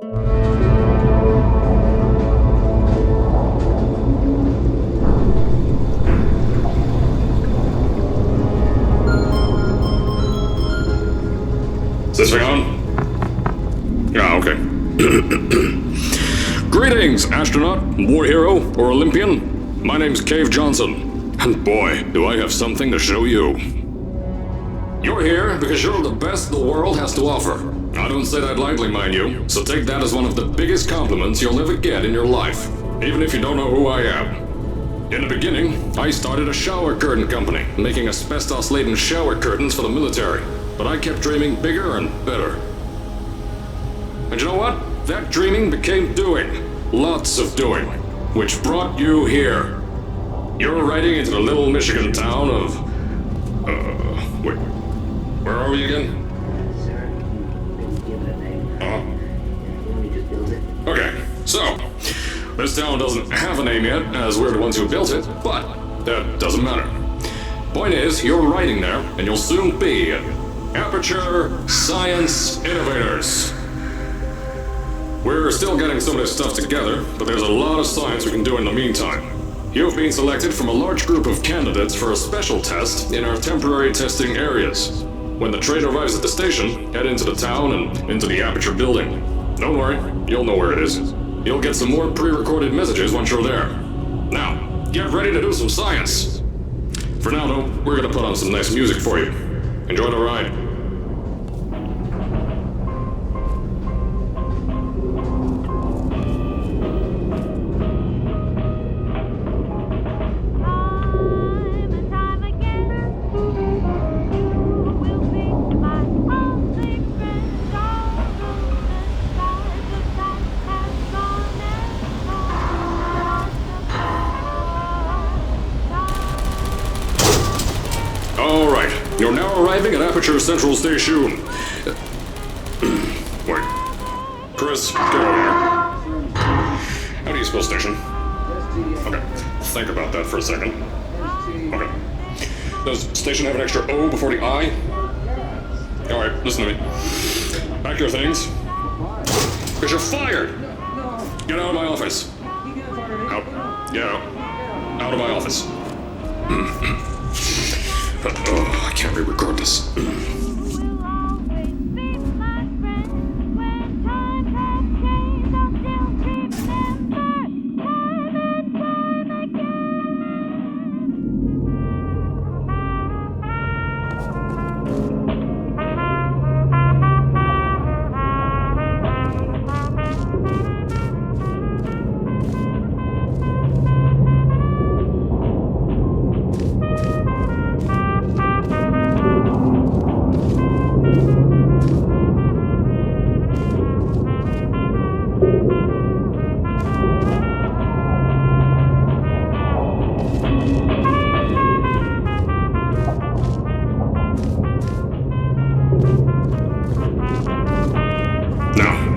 Is this thing on? Ah, okay. Greetings, astronaut, war hero, or Olympian. My name's Cave Johnson, and boy, do I have something to show you. You're here because you're the best the world has to offer. I don't say that lightly, mind you, so take that as one of the biggest compliments you'll ever get in your life, even if you don't know who I am. In the beginning, I started a shower curtain company, making asbestos-laden shower curtains for the military, but I kept dreaming bigger and better. And you know what? That dreaming became doing. Lots of doing. Which brought you here. You're riding into the little Michigan town of... wait. Where are we again? Okay, so... This town doesn't have a name yet, as we're the ones who built it, but that doesn't matter. Point is, you're riding there, and you'll soon be at Aperture Science Innovators. We're still getting some of this stuff together, but there's a lot of science we can do in the meantime. You've been selected from a large group of candidates for a special test in our temporary testing areas. When the train arrives at the station, head into the town and into the Aperture building. Don't worry, you'll know where it is. You'll get some more pre-recorded messages once you're there. Now, get ready to do some science. For now, though, we're gonna put on some nice music for you. Enjoy the ride. Alright, you're now arriving at Aperture Central Station. Wait. Chris, get over here. How do you spell station? Okay, think about that for a second. Okay. Does station have an extra O before the I? Alright, listen to me. Pack your things. Because you're fired! Get out of my office. Out. Get out. Out of my office. Oh, I can't re-record this.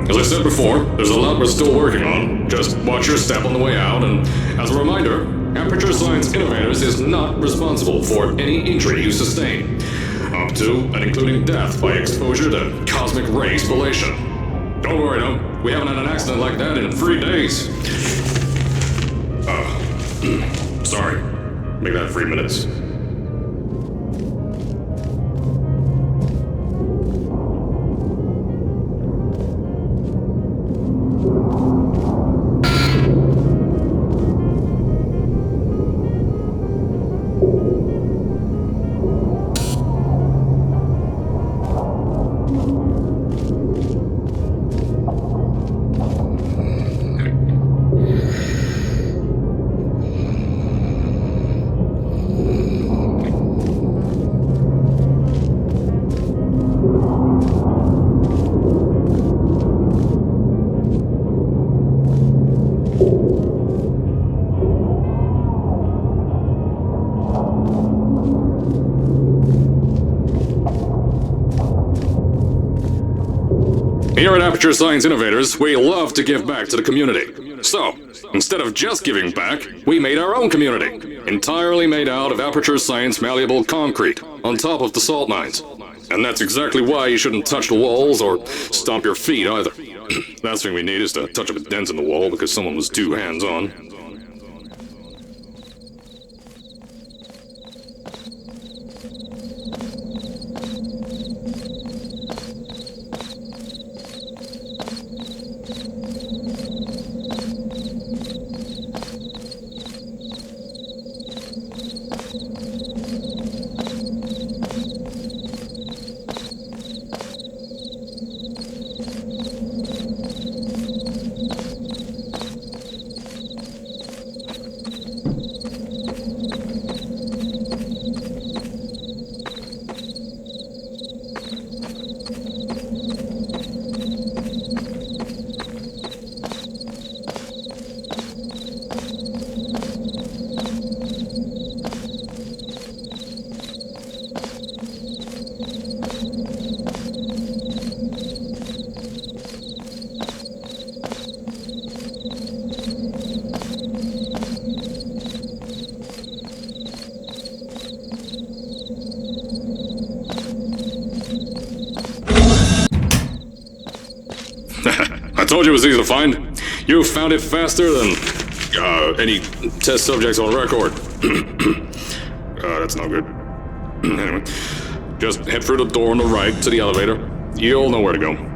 As I said before, there's a lot we're still working on. Just watch your step on the way out, and as a reminder, Aperture Science Innovators is not responsible for any injury you sustain, up to and including death by exposure to cosmic ray spallation. Don't worry, though, we haven't had an accident like that in 3 days. Sorry. Make that 3 minutes. Here at Aperture Science Innovators, we love to give back to the community. So, instead of just giving back, we made our own community, entirely made out of Aperture Science malleable concrete, on top of the salt mines. And that's exactly why you shouldn't touch the walls or stomp your feet either. Last thing we need is to touch up a dent in the wall because someone was too hands-on. I told you it was easy to find. You found it faster than any test subjects on record. That's not good. Anyway, just head through the door on the right to the elevator. You'll know where to go.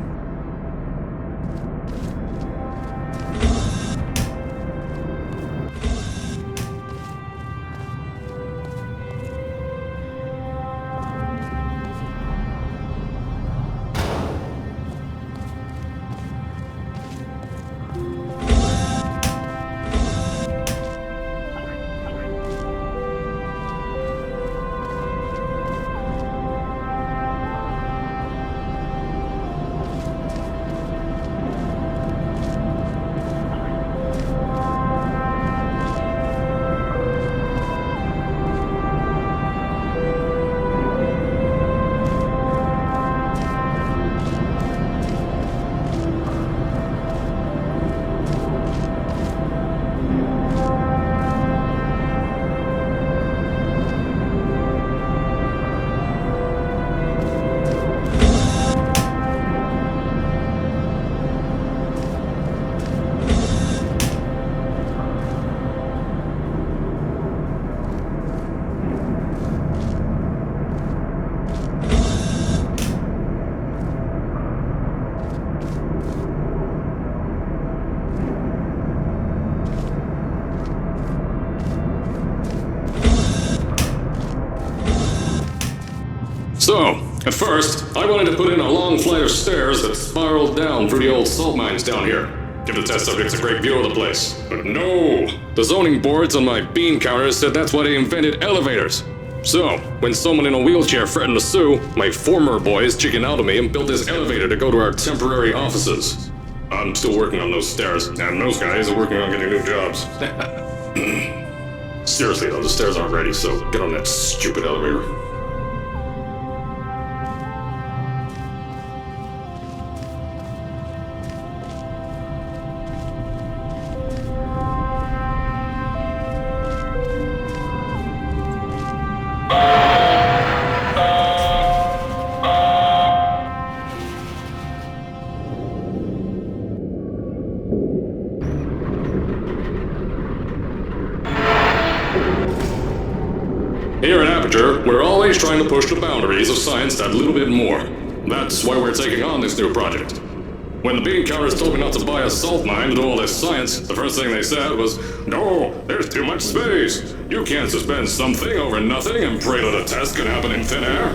So, at first, I wanted to put in a long flight of stairs that spiraled down through the old salt mines down here. Give the test subjects a great view of the place. But no! The zoning boards on my bean counters said that's why they invented elevators. So, when someone in a wheelchair threatened to sue, my former boys chickened out of me and built this elevator to go to our temporary offices. I'm still working on those stairs, and those guys are working on getting new jobs. Seriously though, the stairs aren't ready, so get on that stupid elevator. Here at Aperture, we're always trying to push the boundaries of science that little bit more. That's why we're taking on this new project. When the bean counters told me not to buy a salt mine to do all this science, the first thing they said was, "No, there's too much space. You can't suspend something over nothing and pray that a test can happen in thin air."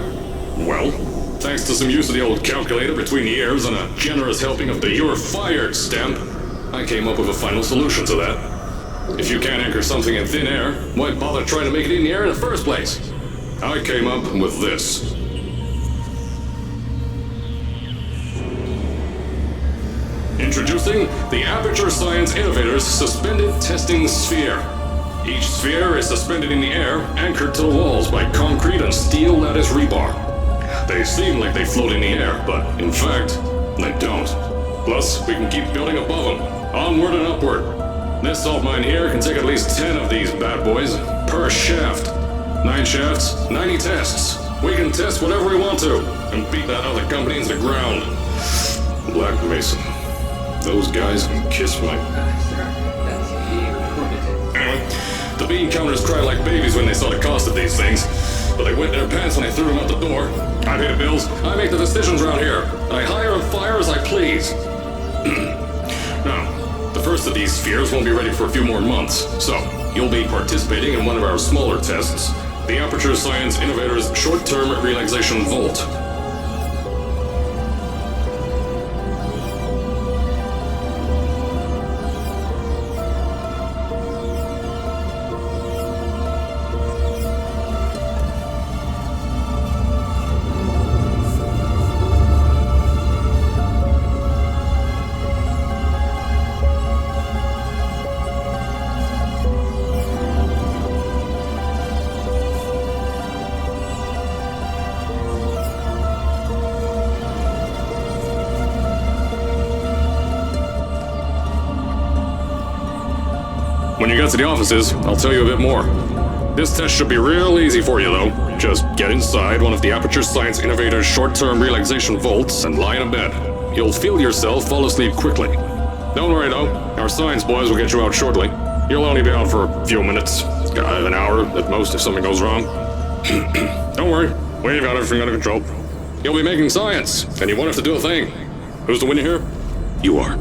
Well, thanks to some use of the old calculator between the ears and a generous helping of the "you're fired" stamp, I came up with a final solution to that. If you can't anchor something in thin air, why bother trying to make it in the air in the first place? I came up with this. Introducing the Aperture Science Innovator's Suspended Testing Sphere. Each sphere is suspended in the air, anchored to the walls by concrete and steel lattice rebar. They seem like they float in the air, but in fact, they don't. Plus, we can keep building above them, onward and upward. This salt mine here can take at least 10 of these bad boys per shaft. 9 shafts, 90 tests. We can test whatever we want to and beat that other company into the ground. Black Mesa. Those guys can kiss my... Anyway, the bean counters cried like babies when they saw the cost of these things. But they wet their pants when I threw them out the door. I pay the bills, I make the decisions around here. I hire and fire as I please. Now, the first of these spheres won't be ready for a few more months, so you'll be participating in one of our smaller tests, the Aperture Science Innovators Short-Term Relaxation Volt. When you get to the offices, I'll tell you a bit more. This test should be real easy for you, though. Just get inside one of the Aperture Science Innovators short-term relaxation vaults and lie in a bed. You'll feel yourself fall asleep quickly. Don't worry, though. Our science boys will get you out shortly. You'll only be out for a few minutes. An hour at most if something goes wrong. Don't worry. We've got everything under control. You'll be making science, and you won't have to do a thing. Who's the winner here? You are.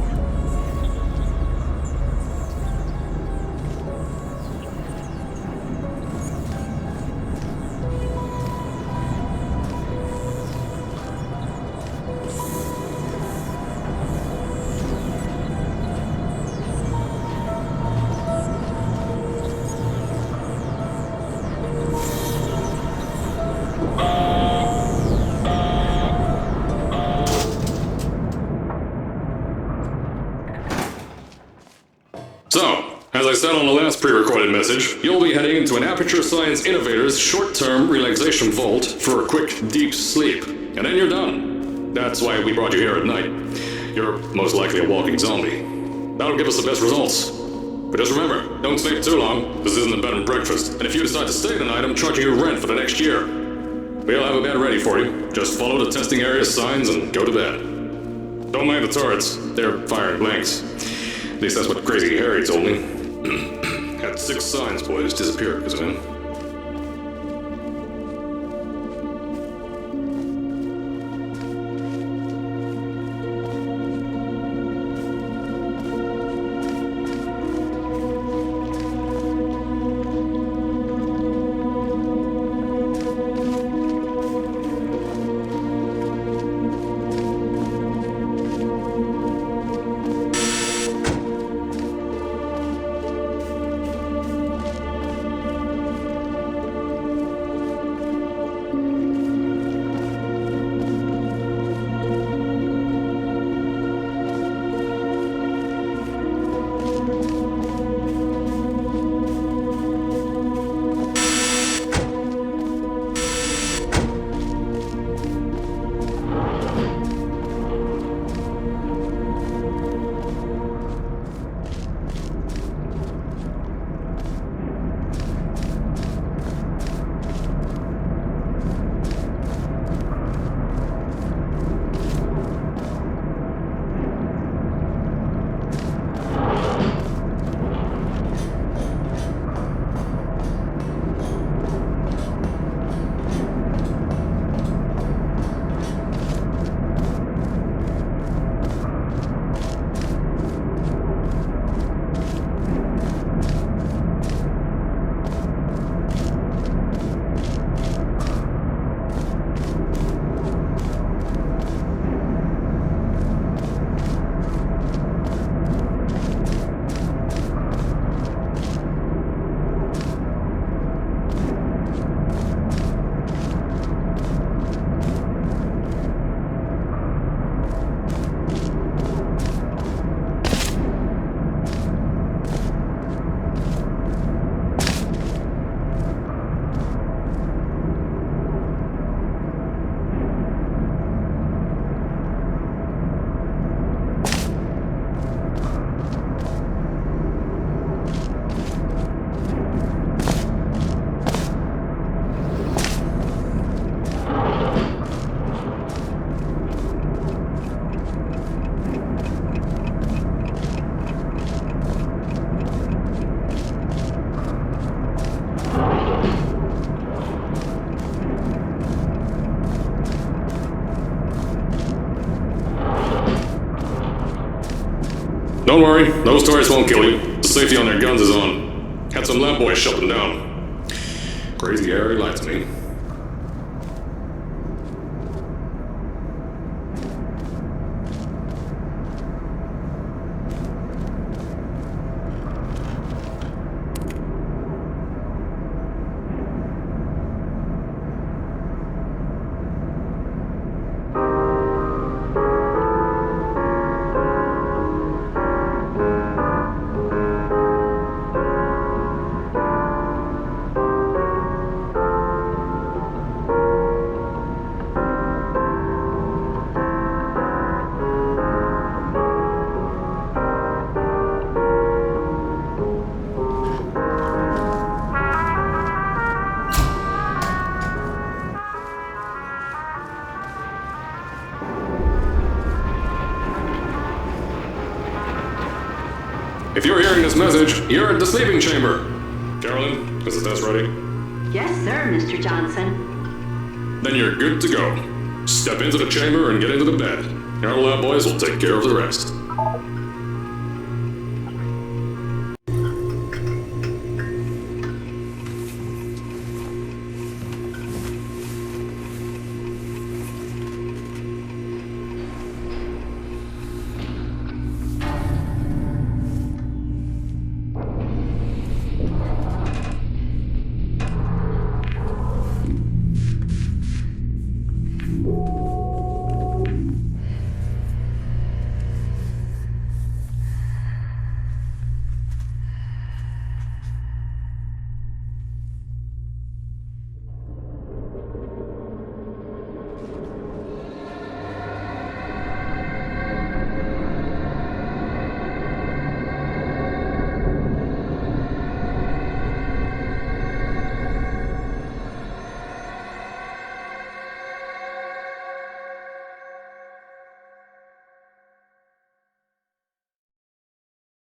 So, as I said on the last pre-recorded message, you'll be heading into an Aperture Science Innovators short-term relaxation vault for a quick, deep sleep. And then you're done. That's why we brought you here at night. You're most likely a walking zombie. That'll give us the best results. But just remember, don't stay for too long. This isn't a bed and breakfast. And if you decide to stay the night, I'm charging you rent for the next year. We'll have a bed ready for you. Just follow the testing area signs and go to bed. Don't mind the turrets. They're firing blanks. At least that's what Crazy Harry told me. Had 6 science boys disappear because of him. Don't worry, those tourists won't kill you. The safety on their guns is on. Had some lab boys shut them down. Crazy airy light to me. If you're hearing this message, you're at the sleeping chamber. Carolyn, is the test ready? Yes, sir, Mr. Johnson. Then you're good to go. Step into the chamber and get into the bed. Our lab boys will take care of the rest.